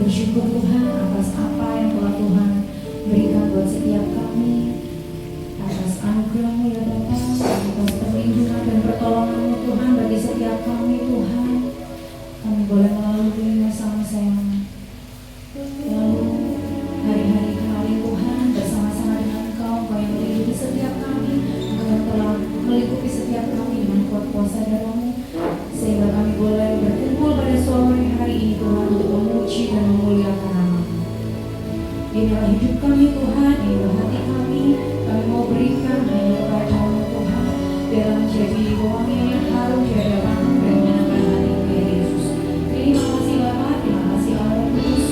Bersyukur Tuhan atas apa yang telah Tuhan berikan buat setiap kami, atas anugerah-Mu ya Bapa, atas perlindungan dan pertolongan-Mu Tuhan bagi setiap kami Tuhan. Kami boleh melalui masa-masa yang lalu, hari-hari kemarin Tuhan, bersama-sama dengan Engkau yang melindungi setiap kami, Engkau yang telah meliputi setiap kami dengan kuat kuasa darah-Mu, sehingga kami boleh berkumpul pada sore hari ini Tuhan untuk memuji dan memuliakan nama-Mu. Inilah hidup kami Tuhan, inilah hati kami mau berikan hanya kepada-Mu Tuhan, biarlah menjadi wangian yang harum di hadapan-Mu dan menyenangkan hati-Mu ya Yesus. Terima kasih Bapa, terima kasih Allah Kudus,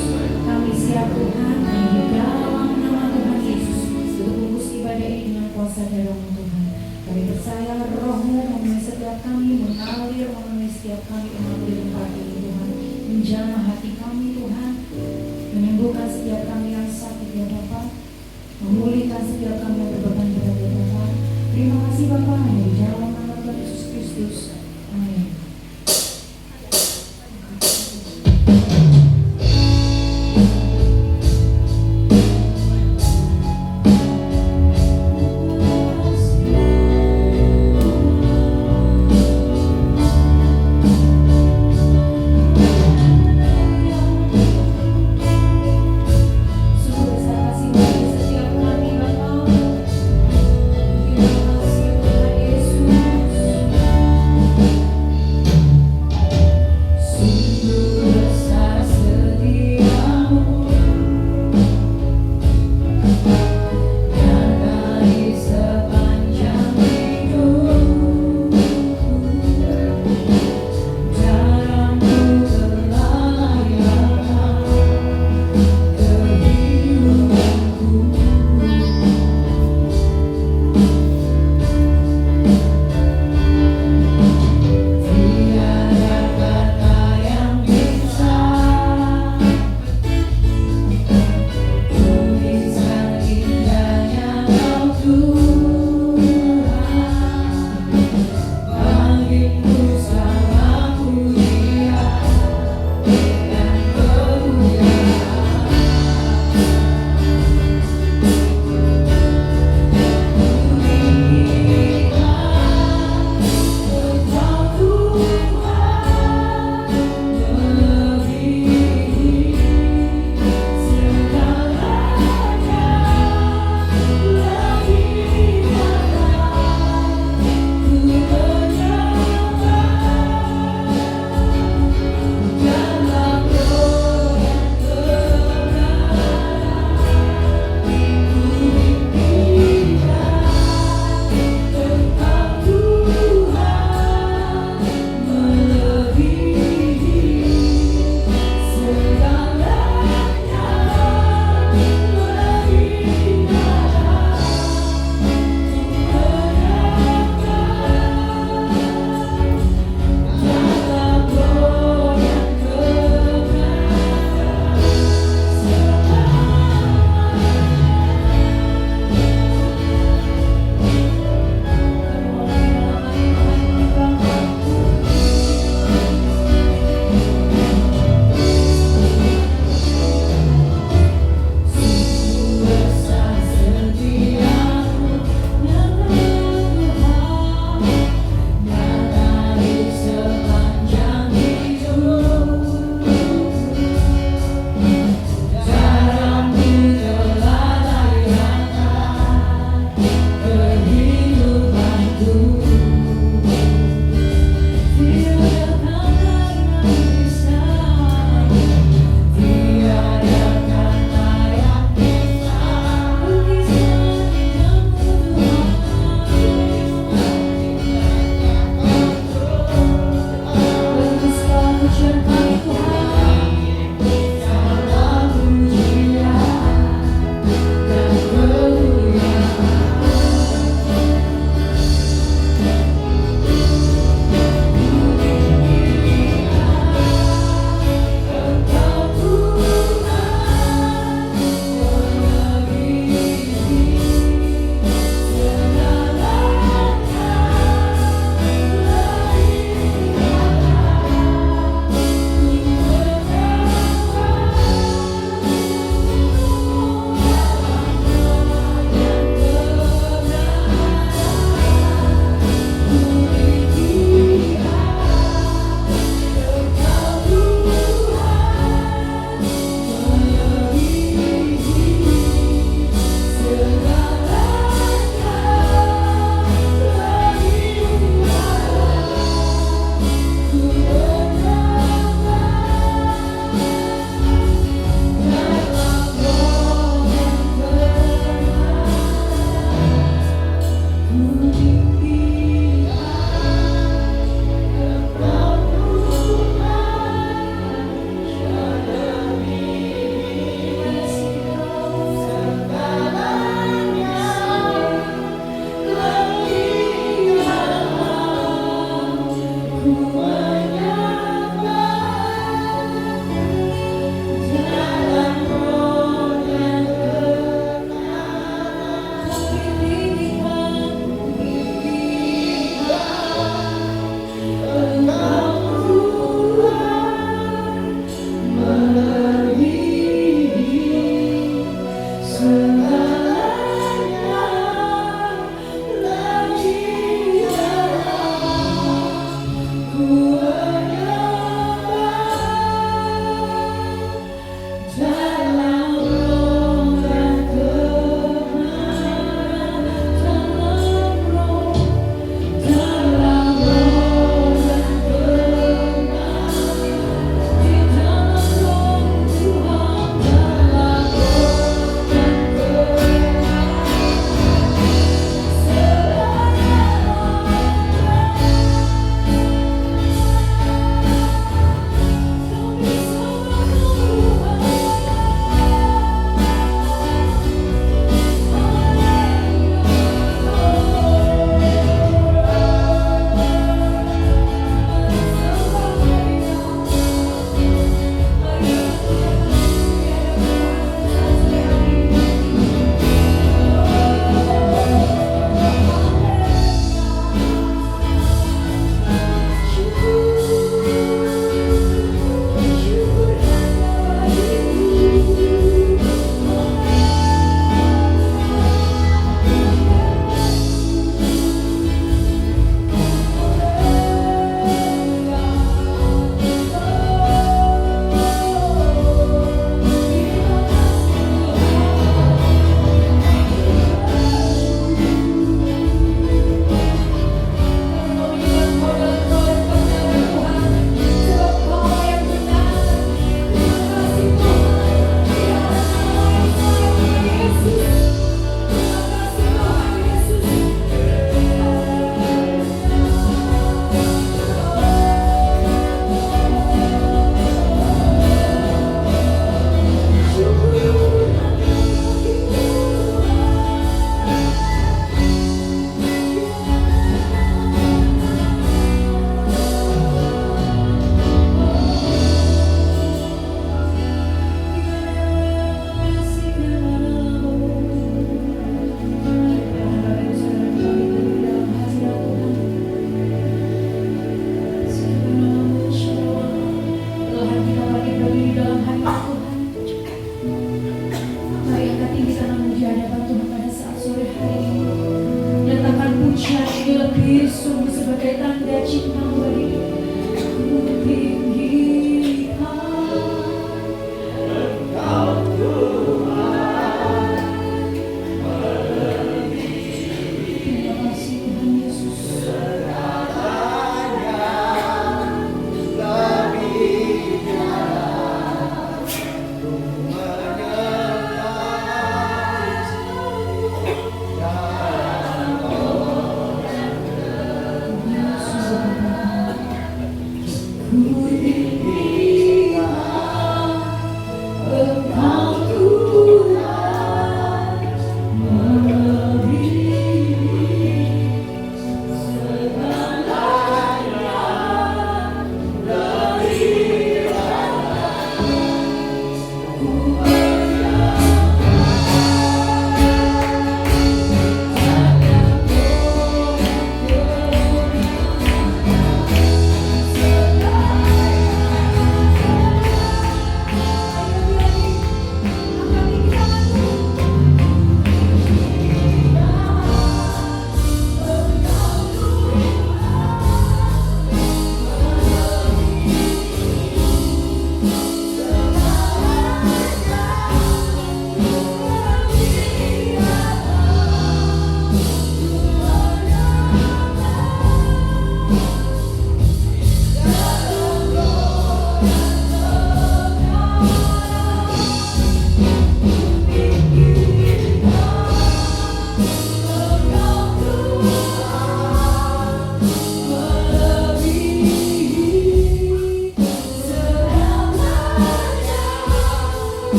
kami siap Tuhan di dalam nama Tuhan Yesus untuk bungkus ibadah ini dengan kuasa darah-Mu Tuhan. Kami percaya Roh-Mu memenuhi setiap kami, mengalir memenuhi setiap kami umat di tempat ini Tuhan, menjamah hati kami Tuhan, menyembuhkan setiap kami yang sakit ya Bapa, memulihkan setiap kami yang berbeban berat ya Bapa. Terima kasih Bapa, hanya di dalam nama Tuhan Yesus Kristus. Amin. Terima kasih Tuhan Yesus.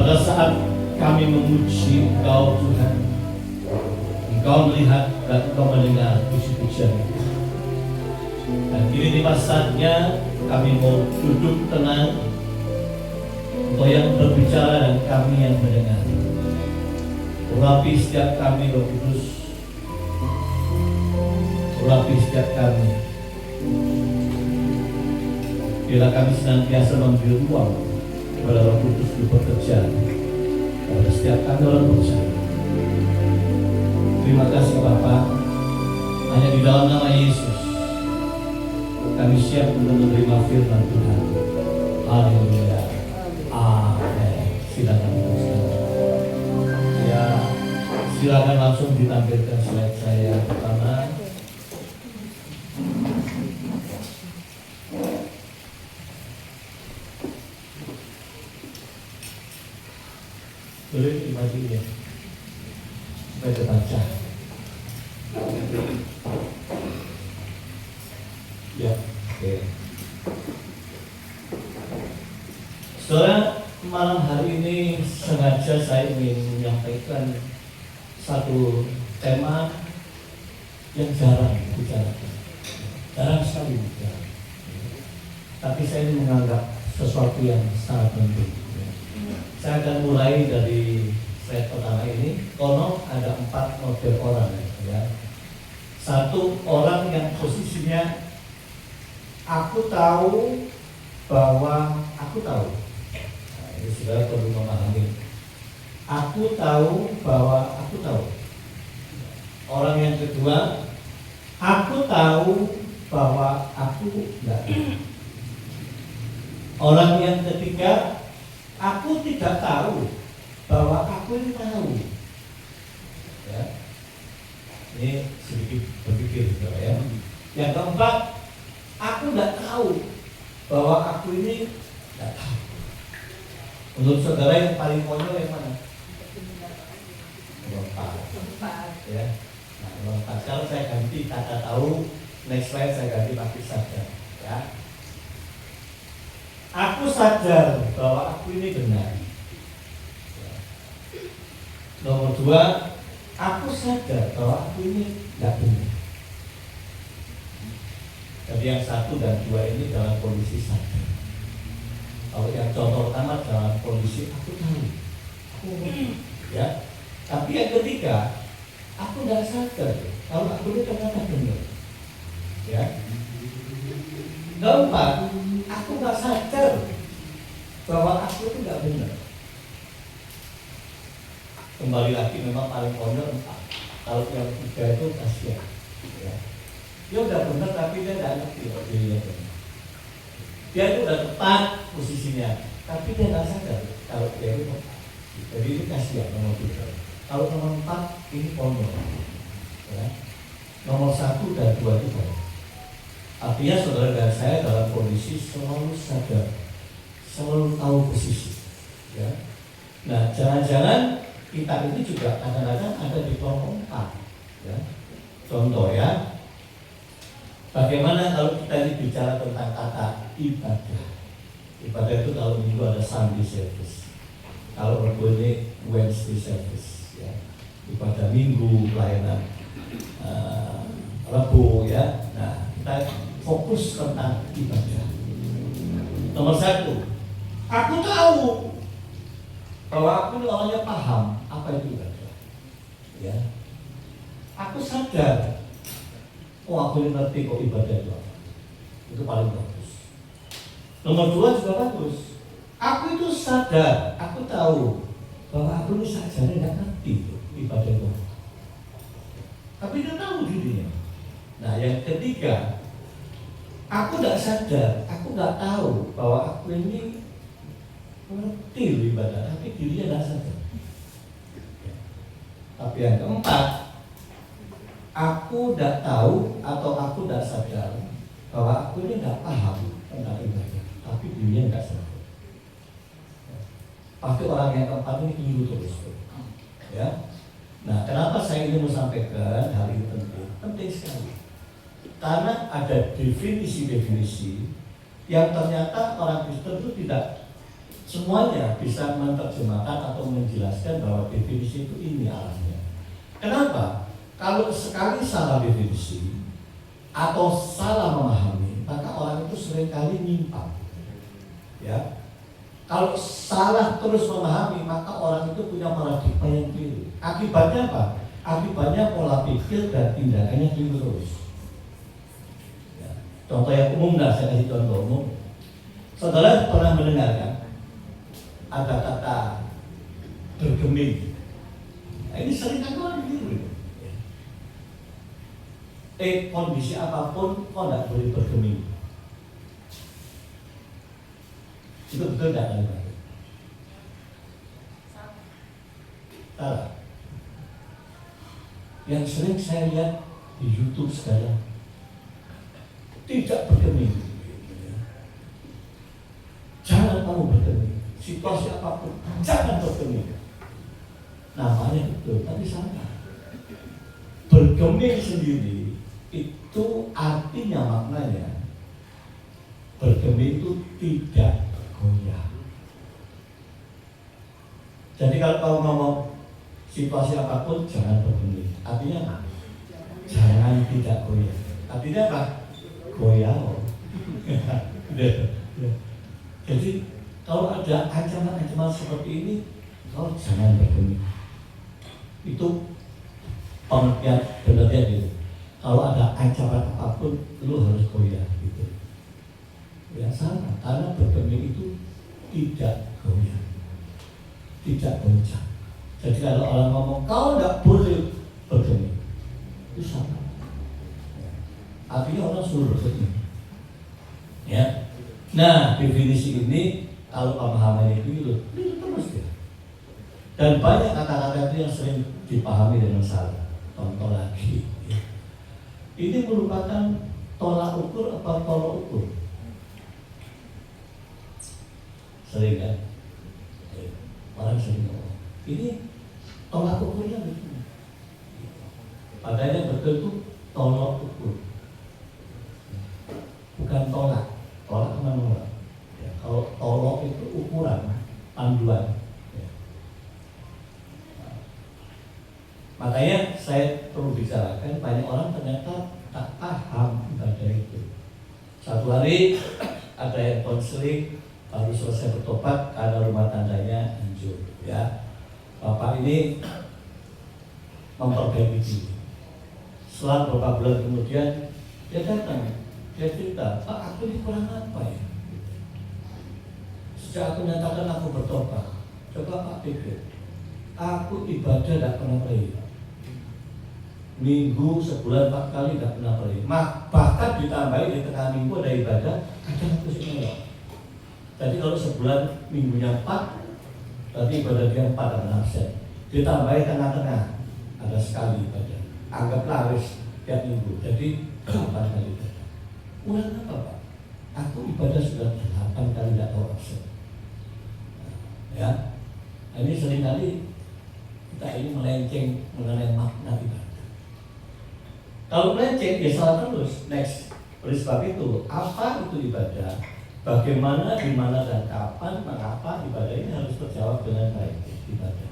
Pada saat kami memuji Engkau Tuhan, Engkau melihat dan Engkau mendengar puji-pujian itu. Dan kini tiba saatnya kami mau duduk tenang, Engkau yang berbicara dan kami yang mendengar. Urapi setiap kami, Roh Kudus. Urapi setiap kami. Bila kami senantiasa memberi ruang kepada Roh Kudus bekerja pada setiap kami orang percaya. Terima kasih Bapa. Hanya di dalam nama Yesus kami siap untuk menerima firman Tuhan. Haleluya. Amin. Silakan teruskan. Ya, silakan langsung ditampilkan slide saya pertama. Boleh dimajuin ya, supaya terbaca. Ya, oke. Saudara, malam hari ini sengaja saya ingin menyampaikan satu tema yang jarang dibicarakan, jarang sekali dibicarakan. Tapi saya menganggap sesuatu yang sangat penting. Saya akan mulai dari slide pertama ini. Konon ada 4 model orang ya. Satu, orang yang posisinya aku tahu bahwa aku tahu. Nah, ini saudara perlu memahami. Aku tahu bahwa aku tahu. Orang yang kedua, aku tahu bahwa aku enggak tahu. Orang yang ketiga, aku tidak tahu bahwa aku ini tahu. Ya. Ini sedikit berpikir ya. Yang keempat, aku tidak tahu bahwa aku ini tidak tahu. Menurut saudara yang paling konyol yang mana? Lompat. Ya. Nah, lompat. Kalau saya ganti kata tahu, next slide saya ganti pakai sadar. Ya. Aku sadar bahwa aku ini benar. Nomor 2, aku sadar bahwa aku ini tidak benar. Jadi yang 1 dan 2 ini dalam kondisi sadar. Kalau yang contoh pertama dalam kondisi aku tahu, aku ya. Tapi yang ketiga, aku tidak sadar kalau aku ini ternyata benar. Ya. Keempat, aku nggak sadar bahwa aku itu nggak benar. Kembali lagi memang paling konyol 4. Kalau yang 3 itu kasihan. Ya. Dia udah benar tapi dia nggak ngerti kalau dia benar. Dia itu udah tepat posisinya, tapi dia nggak sadar kalau dia itu tepat. Jadi ini kasihan nomor 3. Kalau nomor 4 ini konyol. Ya. Nomor 1 dan 2 itu baik. Artinya saudara dan saya dalam kondisi selalu sadar, selalu tahu posisi. Ya. Nah, jangan-jangan kita ini juga kadang-kadang ada di kelompok 4. Ya. Contoh ya, bagaimana kalau kita ini bicara tentang kata ibadah. Ibadah itu kalau minggu ada Sunday service, kalau Rabu ini Wednesday service. Ya. Ibadah minggu, pelayanan Rabu ya. Nah, kita fokus tentang ibadah. Nomor 1, aku tahu bahwa aku ini orangnya paham apa itu ibadah. Ya, aku sadar, aku ini ngerti kok ibadah itu apa. Itu paling bagus. Nomor 2 juga bagus. Aku itu sadar, aku tahu bahwa aku ini saja nggak ngerti ibadah itu. Tapi dia tahu dirinya. Nah, yang ketiga, aku tidak sadar, aku nggak tahu bahwa aku ini ngerti ibadah, tapi dirinya tidak sadar. Tapi yang keempat, aku tidak tahu atau aku tidak sadar bahwa aku ini tidak paham tentang ibadah, tapi dirinya tidak sadar. Pasti orang yang keempat ini keliru terus. Ya. Nah, kenapa saya ingin menyampaikan hal ini penting? Penting sekali. Karena ada definisi-definisi yang ternyata orang Kristen itu tidak semuanya bisa menerjemahkan atau menjelaskan bahwa definisi itu ini arahnya. Kenapa? Kalau sekali salah definisi atau salah memahami, maka orang itu seringkali nyimpang. Ya, kalau salah terus memahami, maka orang itu punya paradigma yang keliru. Akibatnya apa? Akibatnya pola pikir dan tindakannya keliru terus. Ya. Contoh yang umum, saya kasih contoh umum. Saudara pernah mendengarkan ada kata bergeming. Nah, ini sering kan orang keliru. Kondisi apapun kok tidak boleh bergeming. Itu betul tidak kalimat? Salah. Yang sering saya lihat di YouTube sekarang tidak bergeming. Jangan kamu bergeming. Situasi apapun jangan bergeming. Namanya betul, tapi salah. Bergeming sendiri itu artinya maknanya bergeming itu tidak goyah. Jadi kalau kamu ngomong situasi apapun jangan bergeming, artinya apa? Jangan tidak goyah. Artinya apa? Goyah. Jadi kalau ada ancaman-ancaman seperti ini, kau jangan bergeming. Itu pengertian itu. Kalau ada ancaman apapun, lu harus goyah gitu. Ya sama, karena bergeming itu tidak goyah, tidak goncang. Jadi kalau orang ngomong kau tidak boleh bergeming, itu sama. Artinya orang suruh bergeming. Ya. Nah, definisi ini kalau pemahamannya itu terus ya. Dan banyak kata-kata itu yang sering dipahami dengan salah. Contoh lagi. Ya. Ini merupakan tolak ukur atau tolak ukur? Sering kan? Orang sering ngomong. Ini tolak ukurnya betul. Padahal betul itu tolak ukur. Bukan tolak. Tolak itu menolak. Ya, kalau tolak itu ukuran, panduan. Ya. Makanya saya perlu bicarakan, banyak orang ternyata tak paham ibadah itu. Satu hari ada yang konseling baru selesai bertobat karena rumah tangganya hancur. Ya, bapak ini memperbaiki diri. Setelah beberapa bulan kemudian dia datang, dia cerita, Pak, aku ini kurang apa ya? Sejak aku nyatakan aku bertobat, coba Pak pikir, aku ibadah tidak pernah pergi. Minggu sebulan 4 kali tidak pernah pergi. Bahkan ditambahi di tengah minggu ada ibadah, kadang aku sih. Jadi kalau sebulan minggunya 4, berarti ibadah dia 4 dan absen. Ditambahi tengah-tengah ada sekali ibadah. Anggaplah harus tiap minggu. Jadi 8 kali ibadah. Kurang apa Pak? Aku ibadah sudah 8 kali tidak tahu absen. Ya, ini seringkali kita ini melenceng mengenai makna ibadah. Kalau melenceng ya salah terus. Next, oleh sebab itu apa itu ibadah? Bagaimana, di mana dan kapan, mengapa ibadah ini harus terjawab dengan baik ibadah.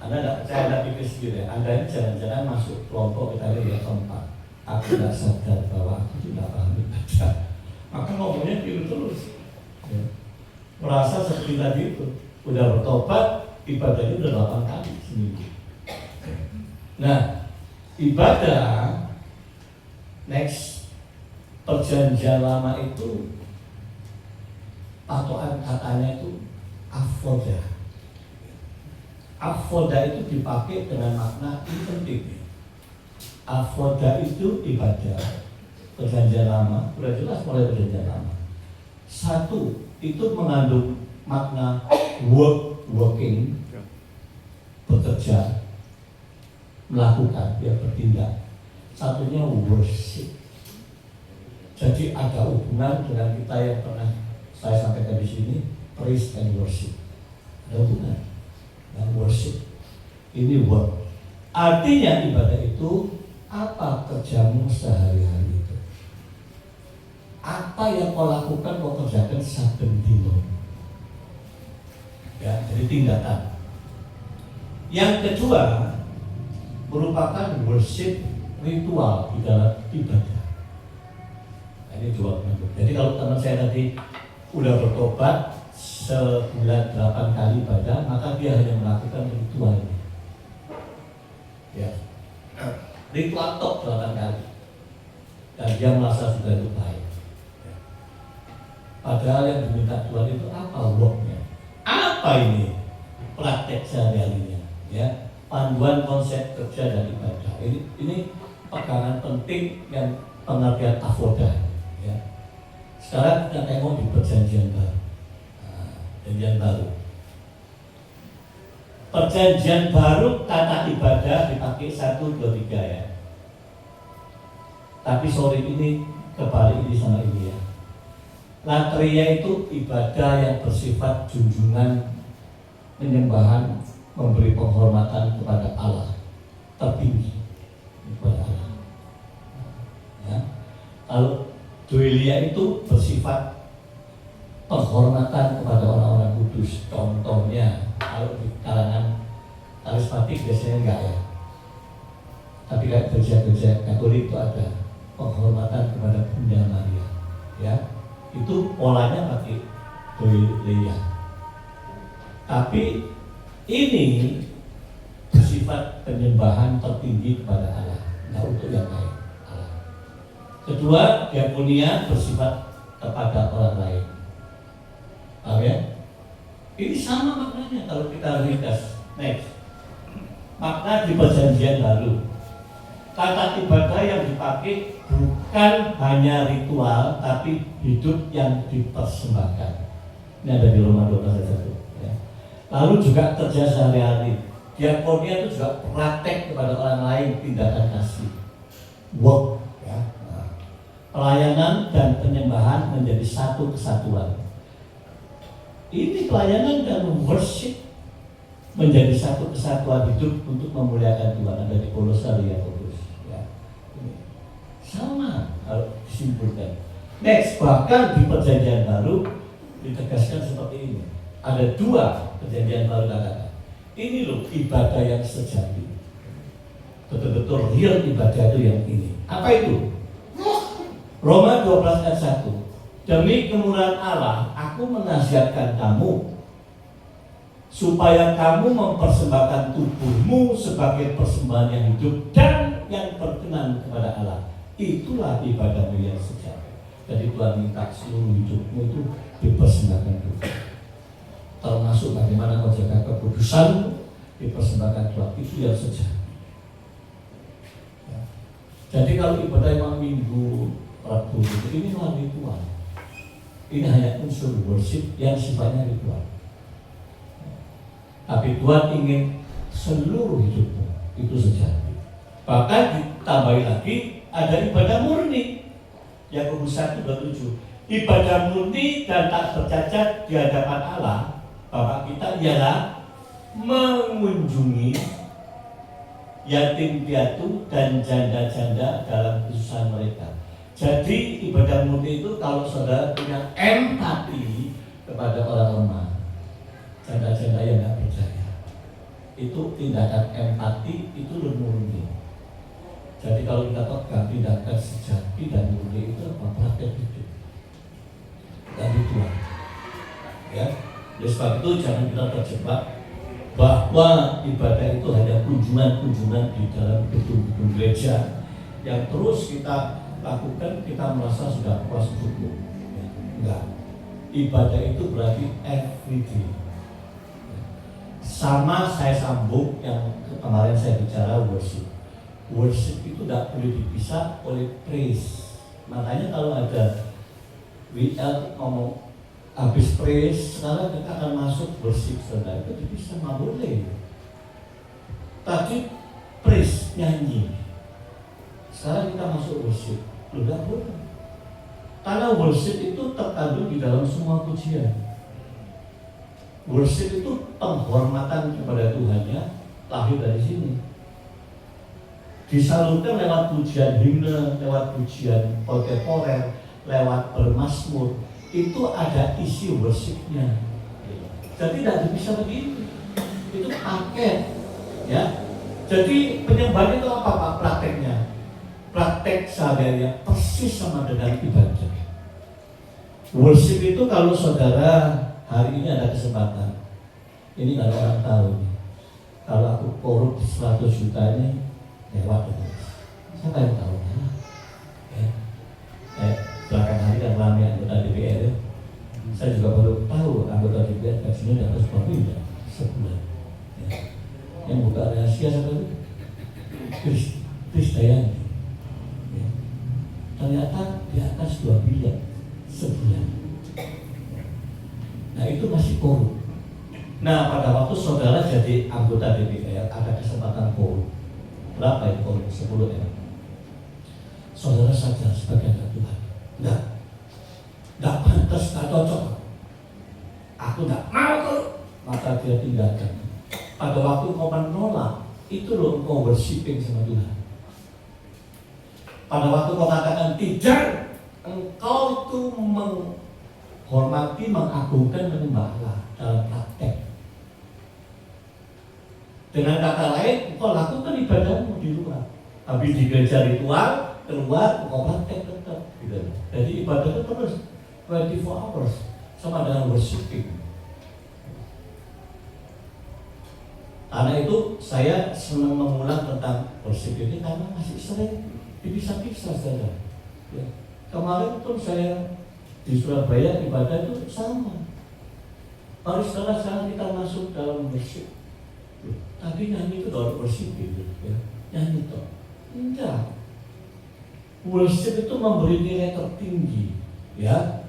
Anda tidak percaya, Anda pikir sendiri. Anda ini jangan-jangan masuk kelompok kita yang keempat. Aku tidak sadar bahwa aku tidak paham ibadah. Maka ngomongnya keliru terus. Ya. Merasa seperti tadi itu, udah bertobat, ibadahnya udah 8 kali seminggu. Nah, ibadah next perjanjian lama itu patokan katanya itu avoda. Avoda itu dipakai dengan makna ini penting. Avoda itu ibadah perjanjian lama, sudah jelas mulai perjanjian lama. Satu, itu mengandung makna working, bekerja, melakukan, dia bertindak. Satunya worship. Jadi ada hubungan dengan kita yang pernah saya sampaikan di sini, praise and worship. Ada hubungan. Dan worship ini work. Artinya ibadah itu apa kerjamu sehari-hari itu. Apa yang kau lakukan, kau kerjakan saben dino. Ya, jadi tindakan. Yang kedua merupakan worship ritual di dalam ibadah. Nah, ini dua bentuk. Jadi kalau teman saya tadi udah bertobat sebulan 8 kali ibadah, maka dia hanya melakukan ritual ini. Ya, ritual tok 8 kali. Dan dia merasa sudah itu baik. Padahal yang diminta Tuhan itu apa worknya? Apa ini praktek sehari-harinya? Ya, panduan konsep kerja dan ibadah. Ini pegangan penting yang pengertian avoda. Ya. Sekarang kita tengok di perjanjian baru. Perjanjian baru. Perjanjian baru kata ibadah dipakai 1, 2, 3 ya. Tapi sorry ini kebalik ini sama ini ya. Latria itu ibadah yang bersifat junjungan, penyembahan, memberi penghormatan kepada Allah tertinggi, kepada Allah. Ya. Kalau duelia itu bersifat penghormatan kepada orang-orang kudus. Contohnya kalau di kalangan karismatik biasanya enggak ya. Tapi kayak gereja-gereja Katolik itu ada penghormatan kepada Bunda Maria. Ya. Itu polanya pakai duelia. Tapi ini bersifat penyembahan tertinggi kepada Allah, nah untuk yang lain Allah. Kedua, diakonia bersifat kepada orang lain. Paham ya? Ini sama maknanya kalau kita ringkas. Next, makna di perjanjian baru. Kata ibadah yang dipakai bukan hanya ritual, tapi hidup yang dipersembahkan. Ini ada di Roma 12 ayat 1. Ya. Lalu juga kerja sehari-hari. Diakonia itu juga praktek kepada orang lain, tindakan kasih. Work. Ya. Nah, pelayanan dan penyembahan menjadi satu kesatuan. Ini pelayanan dan worship menjadi satu kesatuan hidup untuk memuliakan Tuhan. Ada di Kolose ya. Sama kalau disimpulkan. Next, bahkan di perjanjian baru ditegaskan seperti ini. Ada 2 perjanjian baru katakan. Ini loh ibadah yang sejati. Betul-betul real ibadah itu yang ini. Apa itu? Roma 12 ayat 1. Demi kemurahan Allah, aku menasihatkan kamu supaya kamu mempersembahkan tubuhmu sebagai persembahan yang hidup dan yang berkenan kepada Allah. Itulah ibadahmu yang sejati. Jadi Tuhan minta seluruh hidupmu itu dipersembahkan Tuhan. Termasuk bagaimana kau jaga kekudusan dipersembahkan Tuhan. Itu yang sejati. Ya. Jadi kalau ibadah memang Minggu, Rabu itu ini adalah ritual. Ini hanya unsur worship yang sifatnya ritual. Tapi Tuhan ingin seluruh hidupmu itu sejati. Bahkan ditambahi lagi ada ibadah murni. Yakobus 1:27. Ibadah murni dan tak bercacat di hadapan Allah Bapa kita ialah mengunjungi yatim piatu dan janda-janda dalam kesusahan mereka. Jadi ibadah murni itu kalau saudara punya empati kepada orang lemah, janda-janda yang tidak percaya, itu tindakan empati itu murni. Jadi kalau kita pegang tindakan sejati dan murni itu apa? Praktek hidup dari Tuhan. Ya, oleh sebab itu jangan kita terjebak bahwa ibadah itu hanya kunjungan-kunjungan di dalam gedung-gedung gereja yang terus kita lakukan, kita merasa sudah puas cukup. Ya, enggak. Ibadah itu berarti everyday. Sama saya sambung yang kemarin saya bicara worship. Worship itu tidak boleh dipisah oleh praise. Makanya kalau ada WL ngomong habis praise, sekarang kita akan masuk worship, saudara. Itu dipisah, nggak boleh. Tadi praise, nyanyi. Sekarang kita masuk worship, tidak boleh. Karena worship itu terkandung di dalam semua pujian. Worship itu penghormatan kepada Tuhannya, lahir dari sini. Disalurkan lewat pujian himne, lewat pujian kontemporer, lewat bermazmur itu ada isi worshipnya. Jadi tidak bisa begitu. Itu paket, ya. Jadi penyembahan itu apa Pak prakteknya? Praktek sehari-hari persis sama dengan ibadah. Worship itu kalau saudara hari ini ada kesempatan, ini kalau orang tahu nih, kalau aku korup 100 juta ini lewat ya. Siapa yang tahu? Belakang hari kan ramai anggota DPR ya. Saya juga baru tahu anggota DPR gajinya di atas 4 miliar sebulan. Ya. Yang buka rahasia siapa itu? Krisdayanti. Ya. Ternyata di atas 2 miliar sebulan. Nah itu masih korup. Nah pada waktu saudara jadi anggota DPR ada kesempatan korup. Berapa itu korup? 10 ya. Saudara saja sebagai anak Tuhan. Enggak pantas, enggak cocok. Aku enggak mau korup. Maka dia tinggalkan. Pada waktu kau menolak, itu loh kau worshiping sama Tuhan. Pada waktu kau katakan tidak, engkau itu menghormati, mengagungkan, menyembah Allah dalam praktek. Dengan kata lain, engkau lakukan ibadahmu di luar. Habis di gereja ritual, keluar, engkau praktek tetap. Gitu. Jadi ibadah itu terus 24 hours sama dengan worshiping. Karena itu saya senang mengulang tentang worship ini karena masih sering dipisah-pisah saja. Ya. Kemarin pun saya di Surabaya ibadah itu sama. Mari sekarang kita masuk dalam worship. Tadi nyanyi itu dalam worship gitu, ya. Nyanyi toh. Enggak. Worship itu memberi nilai tertinggi, ya.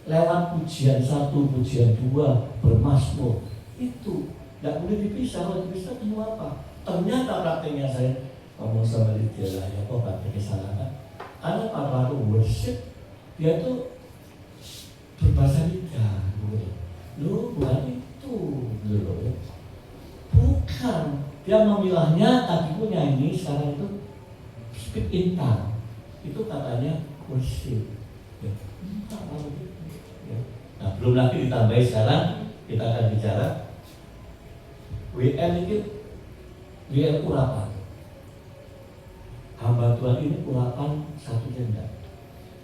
Lewat pujian 1, pujian 2, bermazmur itu. Tidak boleh dipisah, kalau dipisah semua apa? Ternyata prakteknya saya ngomong sama dia lah, ya kok prakteknya salah kan? Karena pada waktu worship dia tuh berbahasa lidah, loh bukan itu, loh bukan. Dia memilahnya tadi pun nyanyi, sekarang itu speak in tongue, itu katanya worship. Ya. Ya. Nah belum lagi ditambahi sekarang kita akan bicara WL itu WL urapan. Hamba Tuhan ini urapan satunya enggak.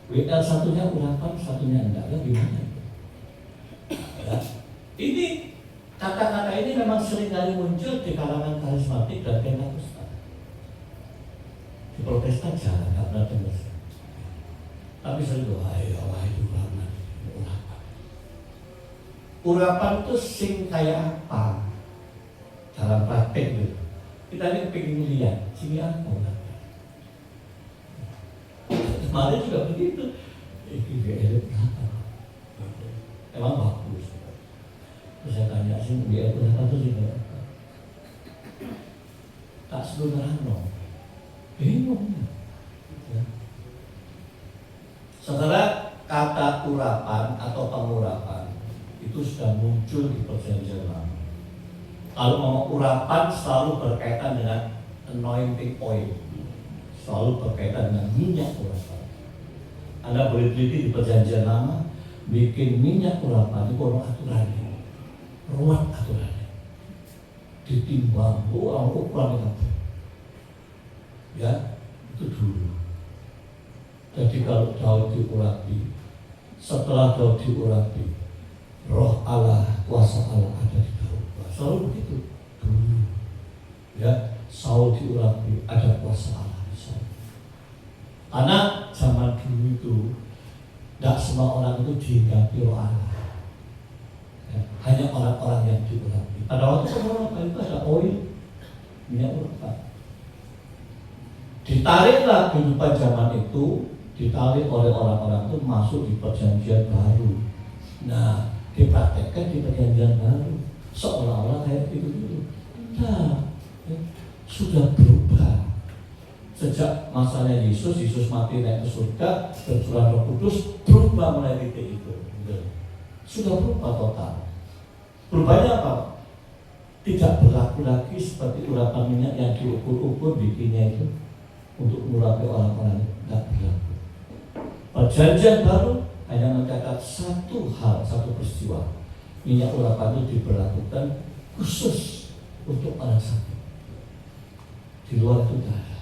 WL satunya urapan, satunya enggak. Lah gimana itu? Ya. Ini kata-kata ini memang sering kali muncul di kalangan karismatik dan Pentakosta. Di Protestan jarang, nggak pernah dengar. Tapi sering itu urapan. Urapan itu sing kayak apa? Dalam praktek gitu. Kita ini pengen lihat sini apa urapan. Kemarin juga begitu. Ini berapa? Emang bagus. Terus saya tanya sih dia berapa tuh sih? Tak sebenarnya bingung. Ya. Saudara, kata urapan atau pengurapan itu sudah muncul di Perjanjian Lama. Kalau mau urapan selalu berkaitan dengan anointing oil, selalu berkaitan dengan minyak urapan. Anda boleh teliti di Perjanjian Lama, bikin minyak urapan itu orang aturannya, ruwet aturannya, ditimbang, ukuran apa? Ya, itu dulu. Jadi kalau Daud diurapi, setelah Daud diurapi, Roh Allah, kuasa Allah ada di Daud. Selalu begitu dulu. Ya, Saul diurapi, ada kuasa Allah di sana. Karena zaman dulu itu tidak semua orang itu dihinggapi Roh Allah. Ya, hanya orang-orang yang diurapi. Pada waktu pengurapan itu ada oil, minyak urapan. Ditariklah kehidupan zaman itu, ditarik oleh orang-orang itu masuk di Perjanjian Baru. Nah, dipraktekkan di Perjanjian Baru. Seolah-olah kayak itu dulu. Nah, sudah berubah. Sejak masanya Yesus mati naik ke surga, bercurah Roh Kudus, berubah mulai titik itu. Sudah berubah total. Berubahnya apa? Tidak berlaku lagi seperti urapan minyak yang diukur-ukur bikinnya itu untuk mengurapi orang-orang, tidak berlaku. Perjanjian baru hanya mencatat satu hal, satu peristiwa. Minyak urapan itu diberlakukan khusus untuk orang sakit. Di luar itu tidak ada.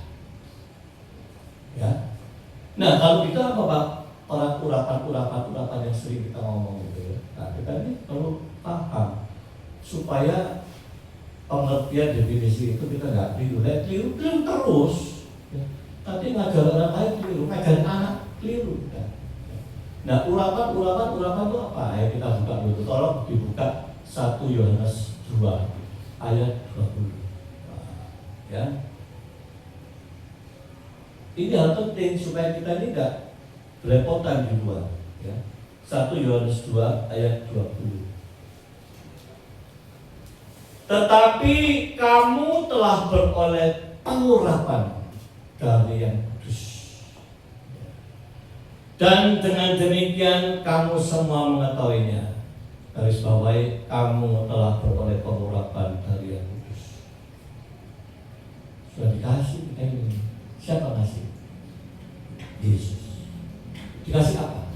Ya. Nah, kalau kita apa Pak? Orang urapan yang sering kita ngomong gitu ya. Nah, kita ini perlu paham supaya pengertian definisi itu kita nggak keliru terus. Ya. Tapi ngajar orang lain keliru, ngajar anak keliru. Ya. Nah, urapan itu apa? Ayo kita buka dulu. Tolong dibuka 1 Yohanes 2 ayat 20. Nah, ya. Ini hal penting supaya kita ini tidak belepotan di luar. Ya. 1 Yohanes 2 ayat 20. Tetapi kamu telah beroleh pengurapan dari yang kudus. Dan dengan demikian kamu semua mengetahuinya. Garis bawahi, kamu telah beroleh pengurapan dari yang kudus. Sudah dikasih kita ini. Siapa kasih? Yesus. Dikasih apa?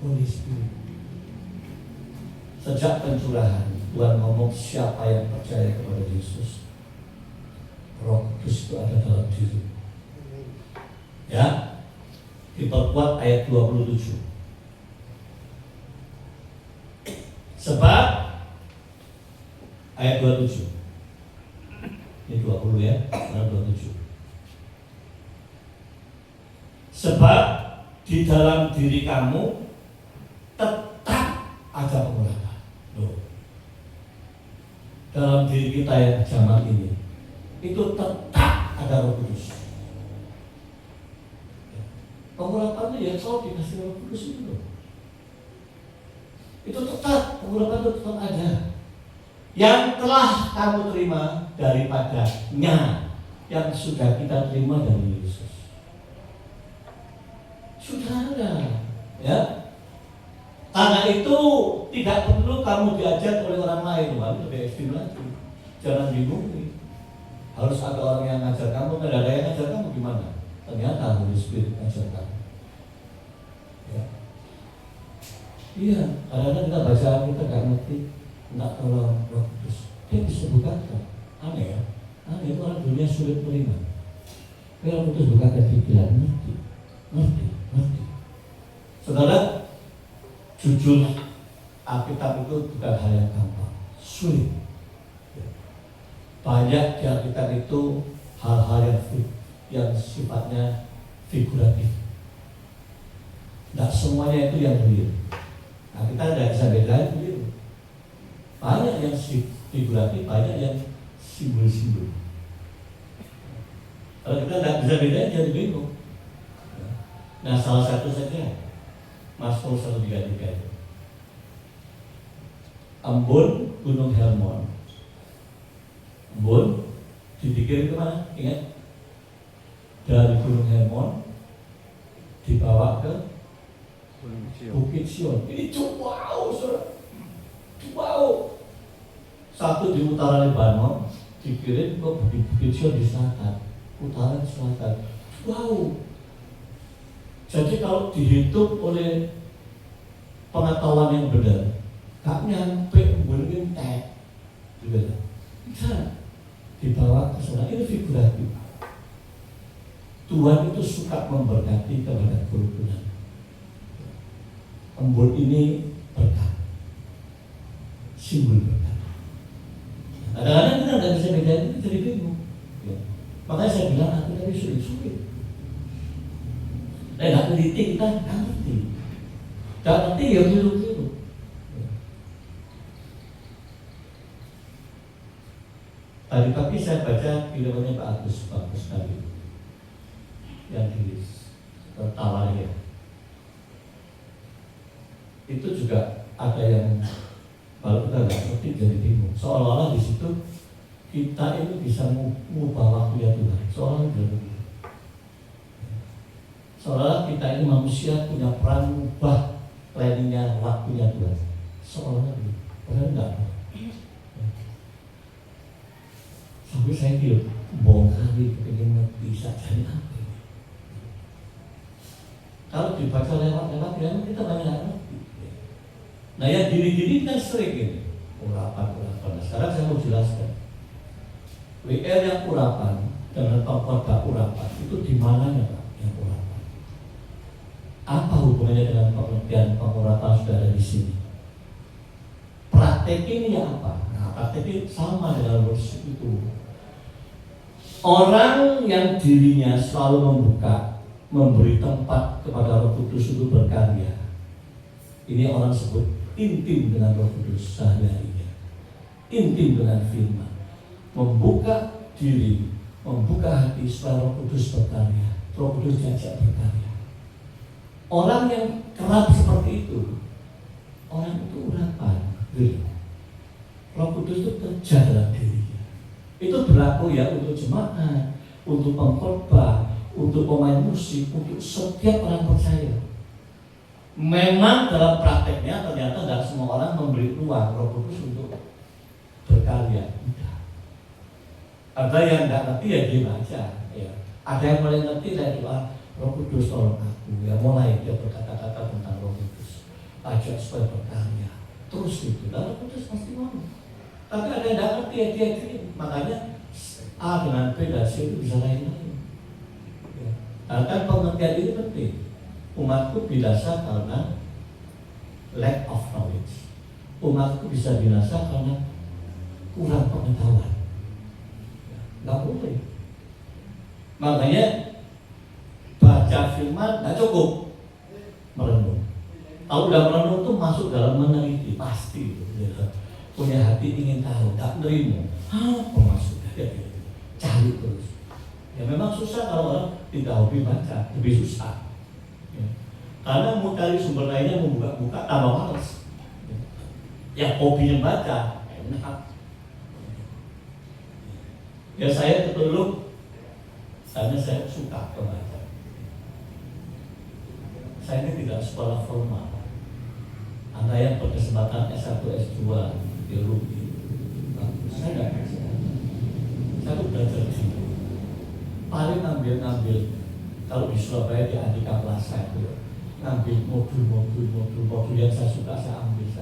Holy Spirit. Sejak pencurahan Tuhan ngomong siapa yang percaya kepada Yesus, Roh Kudus itu ada dalam diri. Ya, diperkuat ayat 27. Sebab ayat 27. Ini 20 ya, ayat 27. Sebab di dalam diri kamu tetap ada pengurapan. Loh. Dalam diri kita yang zaman ini itu tetap ada Roh Kudus. Pengurapannya ya kalau dikasih Roh Kudus itu loh. Itu tetap, pengurapan itu tetap ada. Yang telah kamu terima daripadanya, yang sudah kita terima dari Yesus. Sudah ada, ya. Karena itu tidak perlu kamu diajar oleh orang lain, lalu lebih ekstrim lagi. Jangan bingung. Harus ada orang yang ngajar kamu, tidak ada yang ngajar kamu gimana? Ternyata Holy Spirit ngajar kamu. Ya. Iya, kadang-kadang kita baca kita nggak ngerti, nggak tolong Roh Kudus. Dia bisa bukakan. Aneh ya, aneh itu orang dunia sulit menerima. Roh Kudus bukakan pikiran, ngerti. Saudara, jujur Alkitab itu bukan hal yang gampang, sulit. Banyak di Alkitab itu hal-hal yang sifatnya figuratif. Tidak semuanya itu yang real. Nah, kita tidak bisa bedain real. Banyak yang figuratif, banyak yang simbol-simbol. Kalau kita tidak bisa bedain, jadi bingung. Nah, salah satu saja Mazmur 133 itu. Embun Gunung Hermon. Embun dipikirin kemana? Ingat? Dari Gunung Hermon dibawa ke Bukit Sion. Ini wow, saudara. Wow. Satu di utara Lebanon, dikirim ke Bukit Sion di selatan, utara selatan. Wow. Jadi kalau dihitung oleh pengetahuan yang benar, gak nyampe embun tek, juga bisa dibawa ke sana. Ini figuratif. Tuhan itu suka memberkati kepada kerukunan. Embun ini berkat, simbol berkat. Kadang-kadang kita nggak bisa bedain, itu jadi bingung. Ya. Makanya saya bilang aku tadi sulit. Nggak teliti kita nggak ngerti. Nggak ngerti ya keliru. Tadi pagi saya baca filmnya Pak Agus, bagus sekali. Yang di Tawaria. Itu juga ada yang kalau kita nggak ngerti jadi bingung. Seolah-olah di situ kita itu bisa mengubah waktu ya Tuhan. Seolah kita ini manusia punya peran mengubah planningnya waktunya Tuhan. Seolah itu, padahal enggak. Sampai saya bilang, bongkar ini pengen bisa jadi apa ini? Kalau dibaca lewat-lewat ya kita banyak ngerti. Nah yang gini-gini kan sering ini urapan. Nah, sekarang saya mau jelaskan. WR yang urapan dengan pengkhotbah urapan itu di mananya Pak yang urapan? Apa hubungannya dengan pengertian pengurapan saudara di sini? Praktek ini apa? Nah, praktek ini sama dengan worship itu. Orang yang dirinya selalu membuka, memberi tempat kepada Roh Kudus untuk berkarya. Ini orang sebut intim dengan Roh Kudus sehari-harinya. Intim dengan firman. Membuka diri, membuka hati supaya Roh Kudus berkarya. Roh Kudus diajak berkarya. Orang yang kerap seperti itu, orang itu urapan. Roh Kudus itu kerja dalam dirinya. Itu berlaku ya untuk jemaat, untuk pengkhotbah, untuk pemain musik, untuk setiap orang percaya. Memang dalam prakteknya ternyata tidak semua orang memberi ruang Roh Kudus untuk berkarya. Ada yang nggak ngerti ya diam aja. Ya. Ada yang mulai ngerti dan doa Roh Kudus tolong aku. Ya mulai dia berkata-kata tentang Roh Kudus. Ajak supaya berkarya. Terus itu, Roh Kudus pasti mau. Tapi ada yang nggak ngerti ya dia ini. Makanya A dengan B dan C itu bisa lain-lain. Ya. Karena kan pengertian ini penting. Umatku binasa karena lack of knowledge. Umatku bisa binasa karena kurang pengetahuan. Nggak boleh. Makanya baca firman nggak cukup merenung. Kalau udah merenung tuh masuk dalam meneliti pasti gitu. Punya hati ingin tahu, nggak nerima. Apa maksudnya? Cari terus. Ya memang susah kalau orang tidak hobi baca, lebih susah. Ya. Karena mau cari sumber lainnya membuka-buka tambah males. Yang hobinya baca, enak. Ya saya ketulung karena saya suka membaca. Saya ini tidak sekolah formal. Anda yang berkesempatan S1, S2, teologi, saya tidak bisa. Saya tuh belajar di sini. Paling ngambil kalau di Surabaya di Andika Plaza itu ngambil modul yang saya suka saya ambil.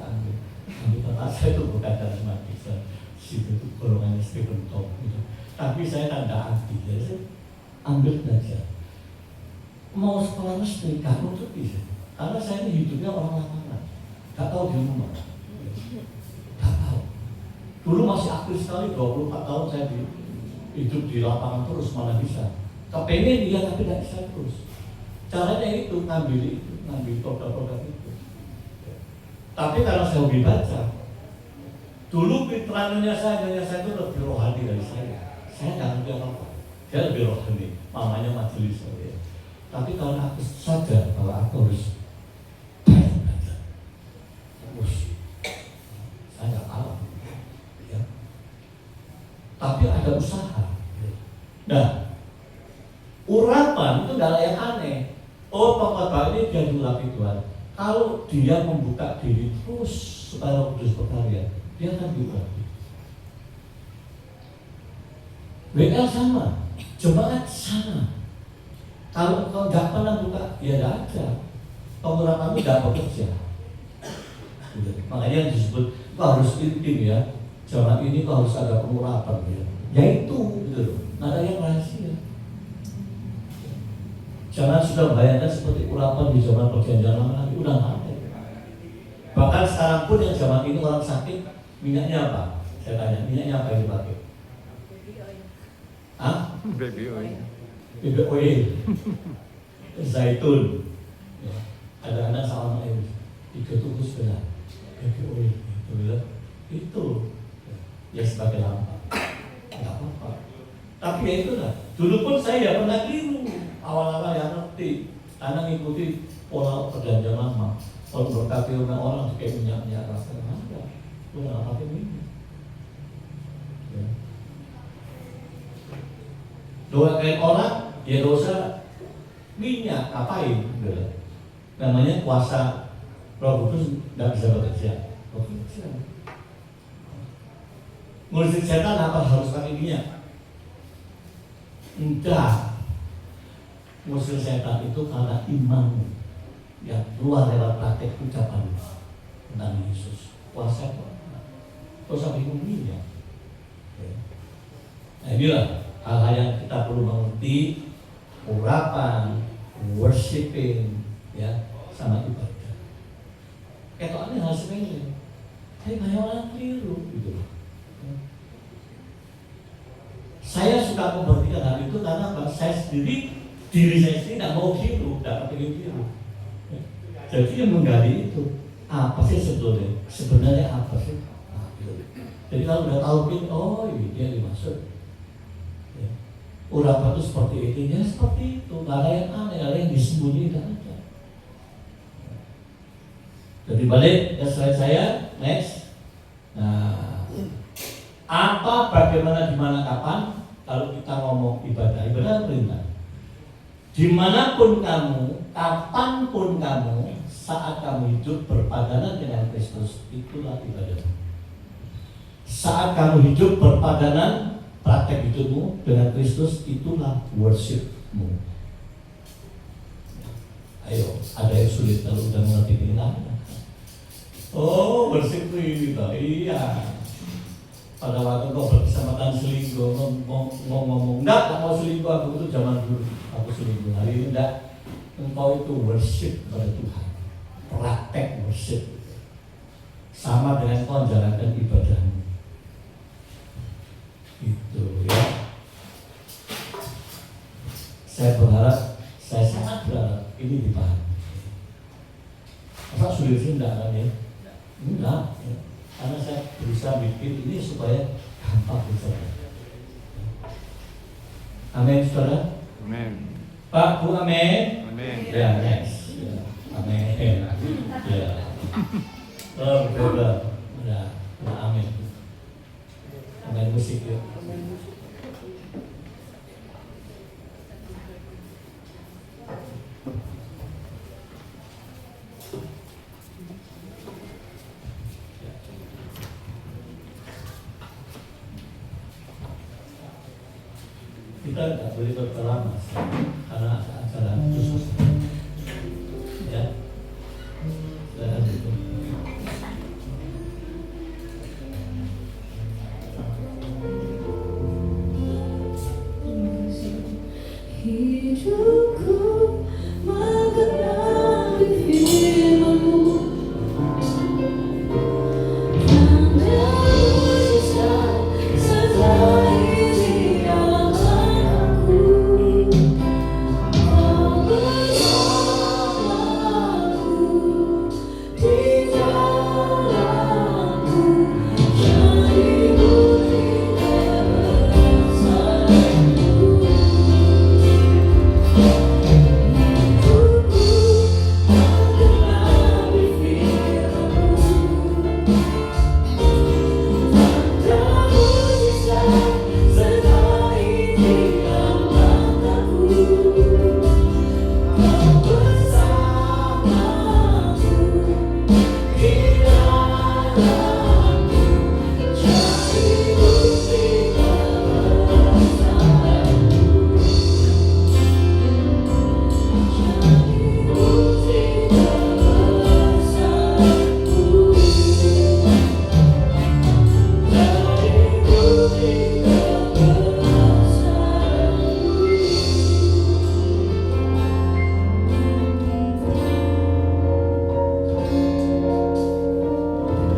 Andika Plaza itu bukan karismatik, situ itu golongannya Stephen Top gitu. Tapi saya tidak anti, jadi saya ambil belajar. Mau sekolah resmi, gak nutup bisa. Karena saya ini hidupnya orang lapangan, gak tahu di rumah, gak tahu. Dulu masih aktif sekali, 24 tahun saya hidup di lapangan terus, malah bisa. Kepengen dia tapi gak bisa terus. Caranya itu, ngambil produk-produk itu. Tapi karena saya hobi baca, dulu pitrannya saya itu lebih rohani dari saya. Saya nggak ngerti apa-apa. Saya lebih rohani, mamanya majelis. Ya. Tapi kalau aku sadar bahwa aku harus belajar, saya nggak tahu. Ya. Tapi ada usaha. Nah, urapan itu nggak yang aneh. Oh, pengkhotbah ini dia diurapi Tuhan. Kalau dia membuka diri terus supaya Roh Kudus berkarya, dia akan diurapi. WL sama, jemaat sama. Kalau kau nggak pernah buka, ya nggak ada. Pengurapan itu nggak bekerja. Makanya yang disebut kau harus intim ya. Jemaat ini kau harus ada pengurapan ya. Ya itu, gitu loh. Nggak ada yang rahasia. Jangan sudah bayangkan seperti urapan di zaman perjanjian lama lagi udah nggak ada. Bahkan sekarang pun yang zaman ini orang sakit minyaknya apa? Saya tanya, minyaknya apa yang dipakai? Hah? Baby oil. Baby oil. Zaitun. Ya. Ada anak sama air. 3 tukus belah. Baby oil. Itu. Ya sebagai lambang. Tidak apa-apa. Tapi ya itulah. Dulu pun saya pernah keliru. Awal-awal yang ngerti. Karena ngikuti pola perjanjian lama. Kalau berkati orang kayak minyak-minyak rasanya ada. Itu nggak pakai minyak. Ya. Doain orang, ya dosa minyak, ngapain? Namanya kuasa Roh Kudus nggak bisa bekerja. Ngusir setan apa harus pakai minyak? Enggak. Ngusir setan itu karena imanmu. yang keluar lewat praktek ucapan tentang Yesus. Puasa kok usah bingung ya. Nah, inilah hal-hal yang kita perlu mengerti, urapan, worshiping, ya, sama ibadah. Ketokannya hal sepele, tapi banyak orang keliru gitu. Saya suka memperhatikan hal itu karena apa? Saya sendiri, diri saya sendiri tidak mau keliru, tidak pengen keliru. Jadi yang menggali itu apa sih sebetulnya? Sebenarnya apa sih? Nah, gitu. Jadi kalau udah tahu ini, oh ini dia dimaksud. Ya. Urapan itu seperti itu, ya seperti itu. Gak ada yang aneh, gak ada yang disembunyikan aja. Jadi balik ke slide saya, next. Nah, apa, bagaimana, dimana, kapan? Kalau kita ngomong ibadah perintah. Dimanapun kamu, kapanpun kamu, saat kamu hidup berpadanan dengan Kristus, itulah ibadah. Saat kamu hidup berpadanan, praktek hidupmu dengan Kristus, itulah worshipmu. Ayo, ada yang sulit kalau udah mengerti ini lah. Oh, worship itu iya. Pada waktu kau berkesempatan selingkuh, ngomong, enggak mau selingkuh, aku itu zaman dulu, aku selingkuh. Hari ini enggak, engkau itu worship kepada Tuhan, praktek worship, sama dengan kau menjalankan ibadahmu. Itu ya. Saya berharap, saya sangat berharap ini dipahami. Masa sulit sih enggak kan ya? Enggak ya. Karena saya berusaha bikin ini supaya gampang saudara. Amin saudara. Amin. Pak Bu amin. Amin. Ya next. Ya. Amin. Ya. Betul. Ya. Amin. Amin musik ya. Kita tidak boleh berlama karena ada acara khusus. Ya, silakan itu. Hidupku mengenali firman-Mu, tanda mujizat sertai di dalam tanganku. Kau bersamaku di jalanku, jadi bukti kebesaran-Mu.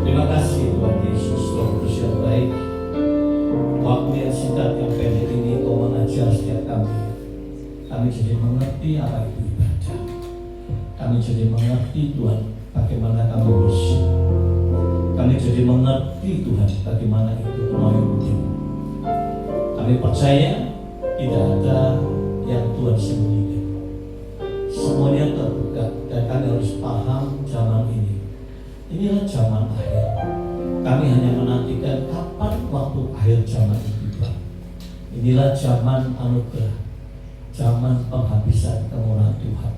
Terima kasih Tuhan Yesus, Roh Kudus yang baik. Waktu yang singkat yang pendek ini Kau mengajar setiap kami. Kami jadi mengerti apa itu ibadah. Kami jadi mengerti Tuhan bagaimana kami worship. Kami jadi mengerti Tuhan bagaimana itu anointing. Kami percaya tidak ada yang Tuhan sembunyikan. Semuanya terbuka dan kami harus paham zaman ini. Inilah zaman akhir. Kami hanya menantikan kapan waktu akhir zaman itu tiba. Inilah zaman anugerah, zaman penghabisan kemurahan Tuhan.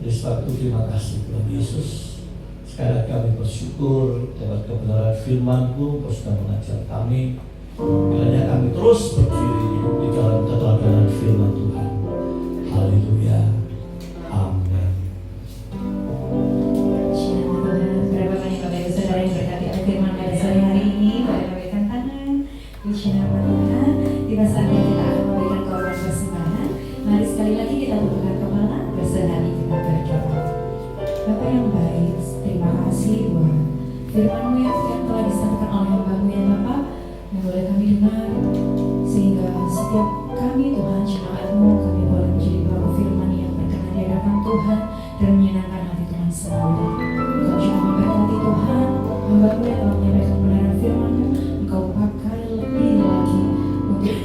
Oleh sebab itu terima kasih Tuhan Yesus. Sekarang kami bersyukur lewat kebenaran firman-Mu, Kau sudah mengajar kami. Kiranya kami terus berdiri di dalam ketelatenan firman Tuhan. Haleluya. Amin. Kita saatnya kita akan memberikan korban persembahan. Mari sekali lagi kita tundukkan kepala, berserah kita berdoa. Bapa yang baik, terima kasih Tuhan. Firman-Mu yang telah disampaikan oleh hamba-Mu ya Bapa, yang boleh kami dengar, sehingga setiap kami Tuhan jemaat-Mu, kami boleh menjadi pelaku firman yang berkenan di hadapan Tuhan dan menyenangkan hati Tuhan selalu. Engkau juga memberkati Tuhan, hamba-Mu yang telah menyampaikan kebenaran firman-Mu, Engkau pakai lebih lagi untuk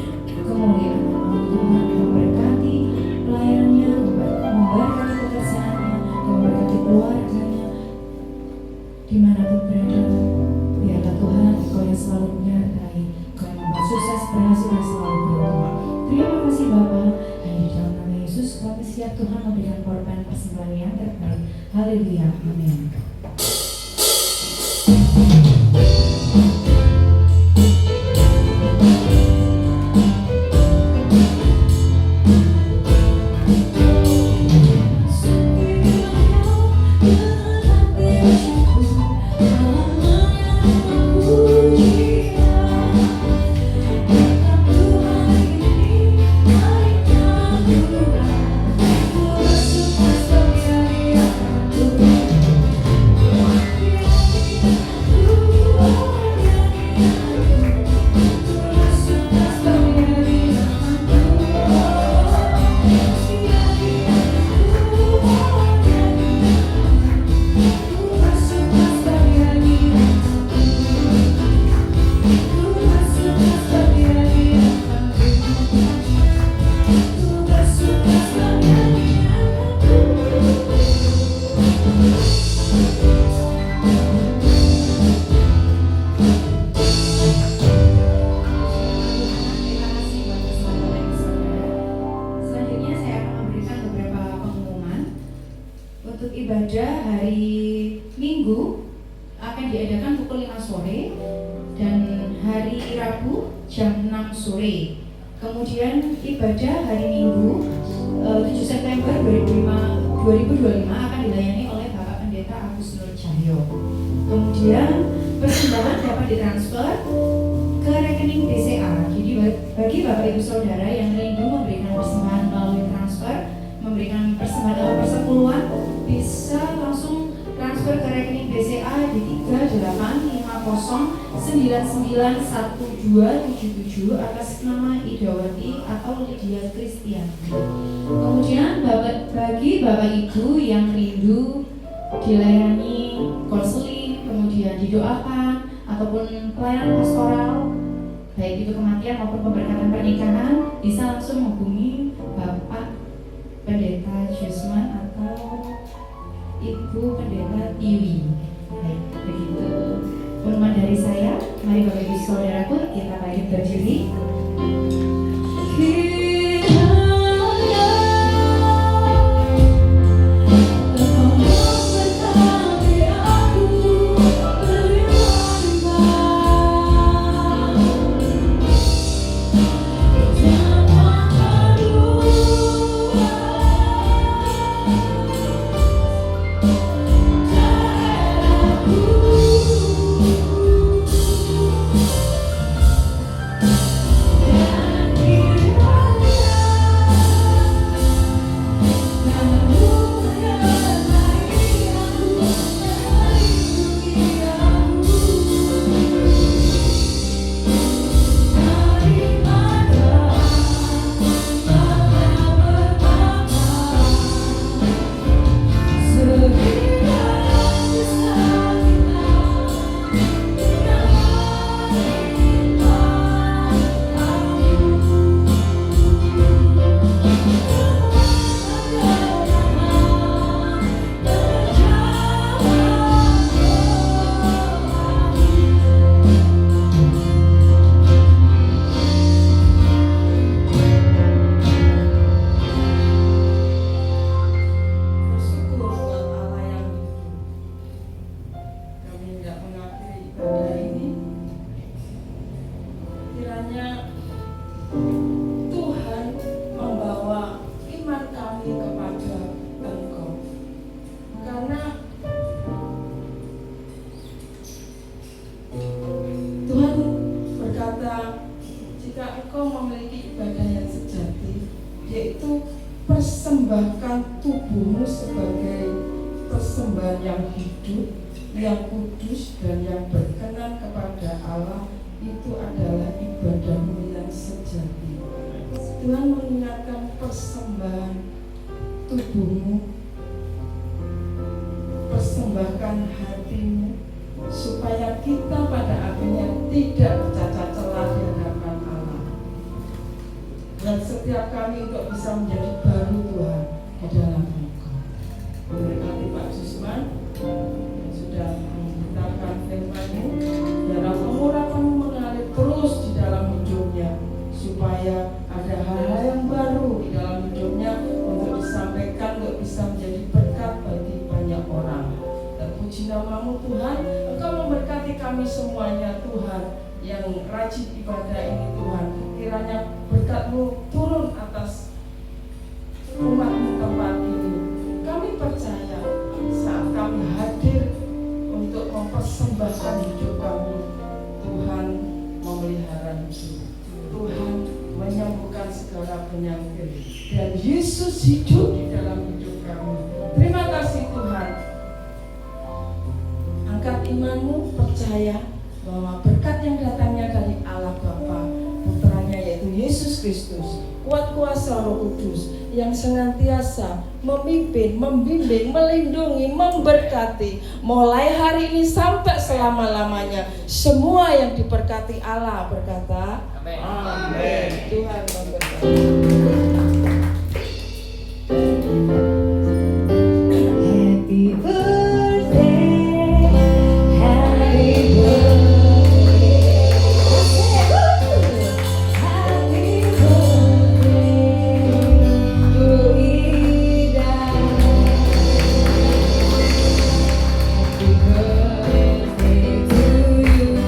kemuliaan nama Tuhan, yang memberkati pelayanannya, memberkati pekerjaannya, memberkati keluarganya, dimanapun berada. Biarlah Tuhan Engkau yang selalu menyertai, Engkau yang membuat sukses, berhasil dan selalu beruntung. Terima kasih Bapa, hanya di dalam nama Yesus kami siap Tuhan memberikan korban persembahan yang terbaik. Haleluya, amin. Untuk ibadah hari Minggu akan diadakan pukul 5 sore dan hari Rabu jam 6 sore. Kemudian ibadah hari Minggu 7 September 2025 akan dilayani oleh Bapak Pendeta Agus Nur Cahyo. Kemudian persembahan dapat ditransfer ke rekening BCA. Jadi bagi Bapak Ibu Saudara yang rindu memberikan persembahan melalui transfer, memberikan persembahan dalam persepuluhan, bisa langsung transfer ke rekening BCA di 3850991277 atas nama Idawati atau Lydia Kristianti. Kemudian bagi Bapak Ibu yang rindu dilayani konseling, kemudian didoakan ataupun pelayanan pastoral, baik itu kematian maupun pemberkatan pernikahan, bisa langsung menghubungi Bapak Pendeta Jusman atau Ibu Pendeta Tiwi. Baik, begitu pengumuman dari saya. Mari Bapak Ibu Saudaraku, kita bangkit berdiri. Jika engkau engkau memiliki ibadah yang sejati, yaitu persembahkan tubuhmu sebagai persembahan yang hidup, yang kudus dan yang berkenan kepada Allah. Itu adalah ibadahmu yang sejati. Tuhan mengingatkan persembahan tubuhmu, persembahkan hatimu, supaya kita pada akhirnya tidak bercacat celah di hadapan Allah. Dan setiap kami untuk bisa menjadi baru Tuhan di dalam Engkau. Memberkati Pak Jusman yang sudah memberitakan firman-Mu, dalam pengurapan mengalir terus di dalam hidupnya, supaya ada hal-hal yang baru di dalam hidupnya untuk disampaikan, untuk bisa menjadi berkat bagi banyak orang. Terpuji nama-Mu Tuhan, Engkau memberkati kami semuanya Tuhan, yang rajin ibadah ini Tuhan. Kiranya berkat-Mu turun atas umat-Mu tempat ini. Kami percaya saat kami hadir untuk mempersembahkan hidup kami, Tuhan memelihara hidup, Tuhan menyembuhkan segala penyakit, dan Yesus hidup di dalam hidup kami. Terima kasih Tuhan. Angkat imanmu, percaya bahwa berkat yang datangnya dari Allah Bapa, Putranya yaitu Yesus Kristus, kuat kuasa Roh Kudus yang senantiasa memimpin, membimbing, melindungi, memberkati mulai hari ini sampai selama-lamanya. Semua yang diberkati Allah berkata amin. Tuhan memberkati. Happy birthday, happy birthday, happy birthday to Ida. Happy birthday to you.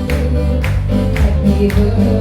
Happy birthday to you.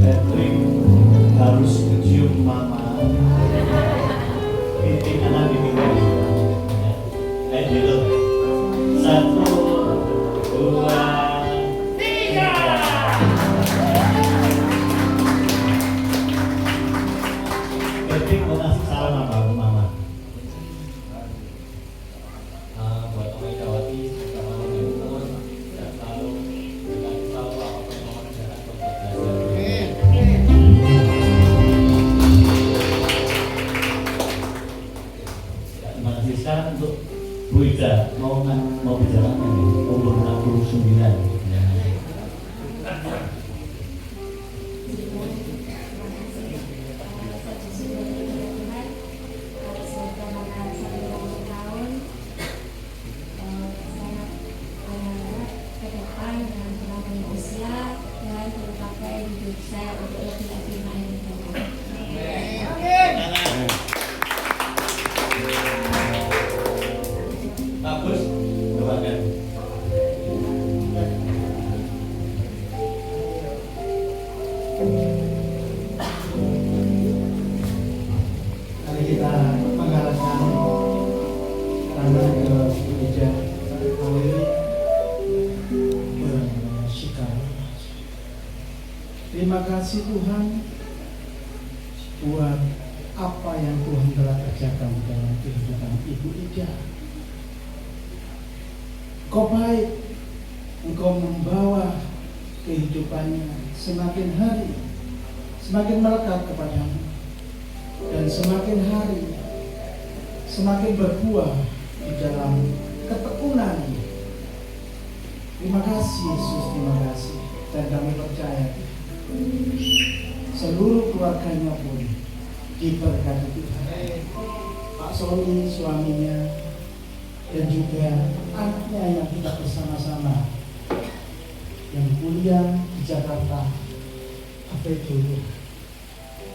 Patrick harus mencium mama. Titik anak ini ya. Gitu. 1, 2, 3. Patrick mau kasih salam apa ke mama? Buat Om Megawati, semoga mama diumur dan selalu apapun yang mama kerjakan untuk belajar. Terima kasih. Sekarang untuk Bu Ida mau bicara umur 69. Bagus, doakan. Mari kita mengarahkan tangan ke meja. Terima kasih Tuhan buat apa yang Tuhan telah kerjakan dalam kehidupan Ibu Ida. Kau baik, Engkau membawa kehidupannya semakin hari semakin melekat kepadamu, dan semakin hari semakin berbuah di dalam ketekunan. Terima kasih Yesus, terima kasih. Dan kami percaya seluruh keluarganya pun diberkati Tuhan. Pak Sony, suaminya, dan juga anaknya yang kita bersama-sama yang kuliah di Jakarta, apa itu,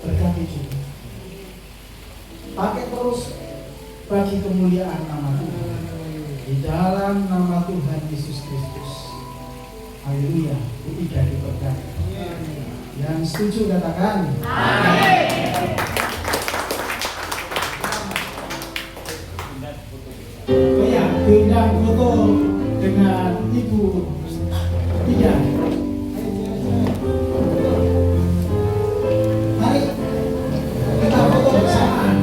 berkati juga. Pakai terus bagi kemuliaan nama Tuhan, di dalam nama Tuhan Yesus Kristus. Haleluya. Bu Ida diberkati. Yang setuju katakan amin. Oh ya, diundang foto dengan Ibu Ida. Mari kita foto bersama.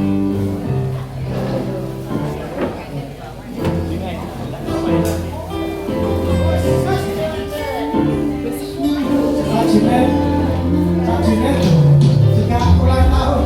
Pak Junet, jika ulang tahun.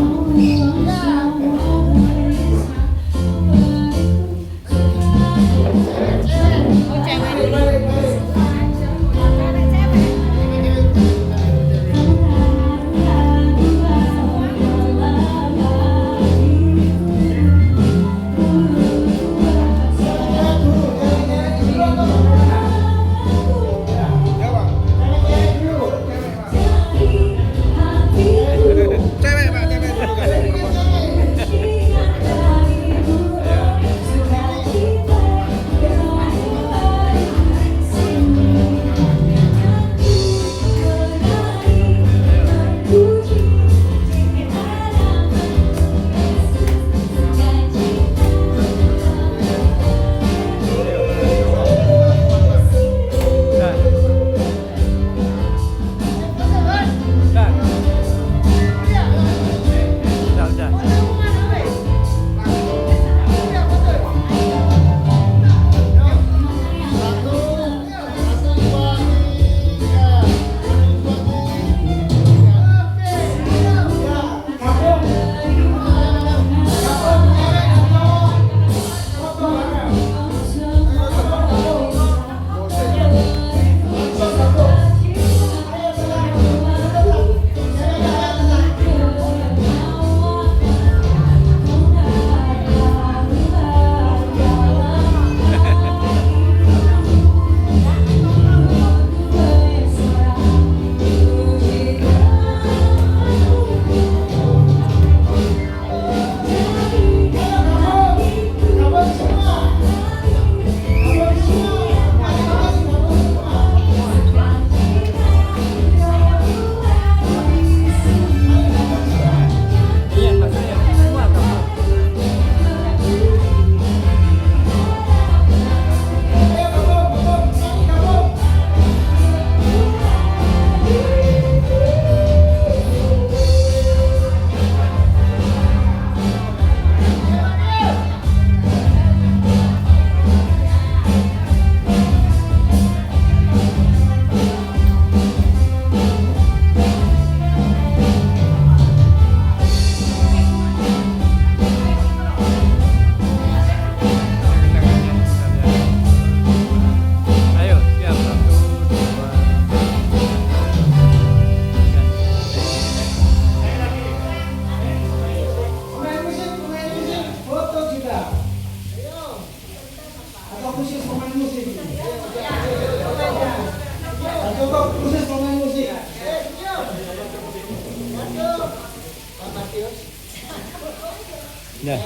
Ya.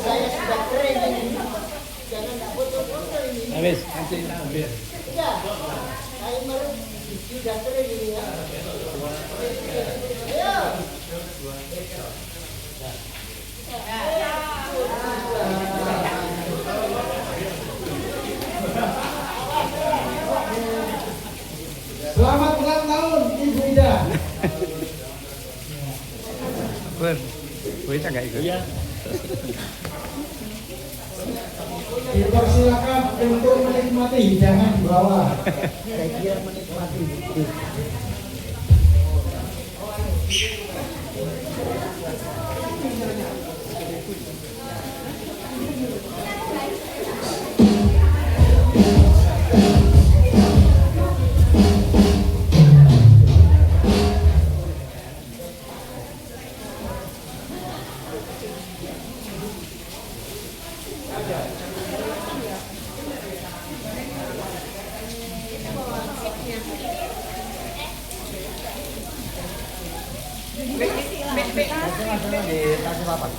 Saya sudah kering ini. Jangan tak foto-foto ini. Habis, nanti habis. Ya, saya baru sudah kering ini ya. Selamat ulang tahun Pur. Boleh tak ikut? Iya. Dipersilakan untuk menikmati hidangan di bawah. Saya kira menikmati hidup. Di tasnya papan.